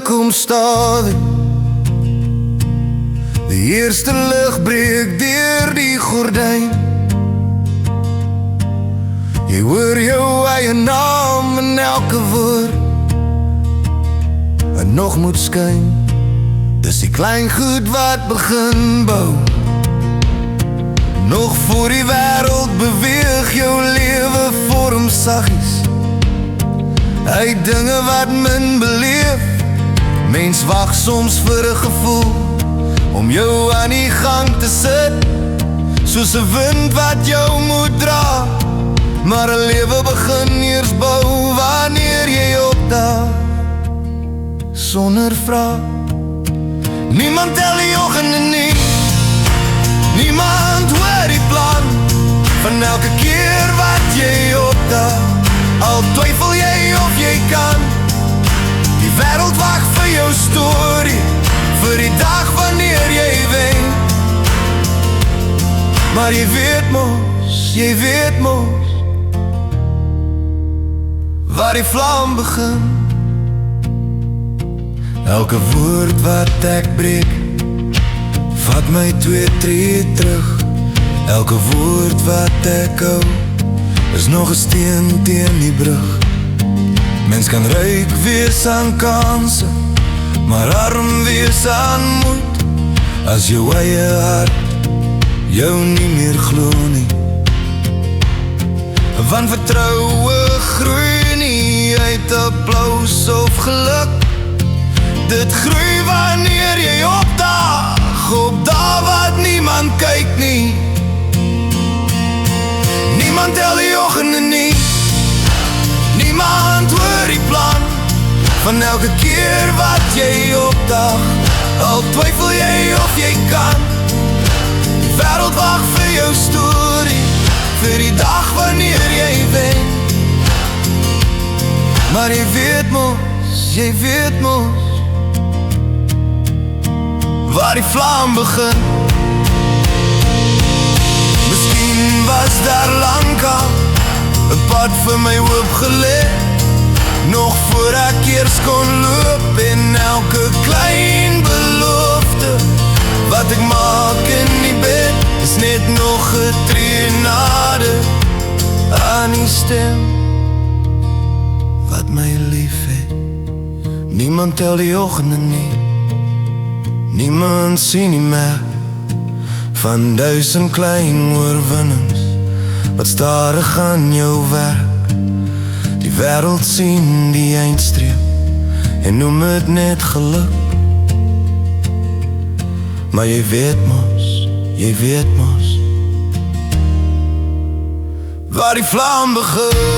kom stadig. Die eerste lig breek deur die gordyn. Jy hoor jou eie naam in elke woord en nog moet skyn. Dis die klein goed wat begin bou. Nog voor die wêreld beweeg, jou lewe vorm saggies uit dinge wat min beleef. Mens wag soms vir 'n gevoel om jou aan die gang te sit, soos 'n wind wat jou moet dra. Maar 'n lewe begin eers bou wanneer jy opdaag sonder vraag. Niemand tel die oggende nie, niemand hoor die plan van elke keer wat jy opdaag. Al twyfel jy of jy kan, die wêreld wag vir jou storie, vir die dag wanneer jy wen. Maar jy weet mos waar die vlam begin. Elke woord wat ek breek vat my 2 tree terug. Elke woord wat ek hou is nog 'n steen teen die brug. Mens kan ryk wees aan kanse, maar arm wees aan moed, as jou eie hart jou nie meer glo nie. Want vertroue groei nie uit applaus of geluk. Dit groei wanneer jy opdaag, op dae wat niemand kyk nie. Niemand tel die oggende nie, niemand hoor die plan van elke keer wat jy opdaag. Al twyfel jy of jy kan, die wêreld wag vir jou storie, vir die dag wanneer jy wen. Maar jy weet mos waar die vlam begin. Miskien was daar lank al 'n pad vir my oopgelê, nog voor ek eers kon loop. En elke klein belofte wat ek maak in die bed is net nog 'n tree nader aan die stem wat my lief het. Niemand tel die oggende nie, niemand sien nie meer van 1000 klein oorwinnings wat stadig aan jou werk. Die wêreld sien die eindstreep en noem het net geluk. Maar jy weet mos waar die vlam begin.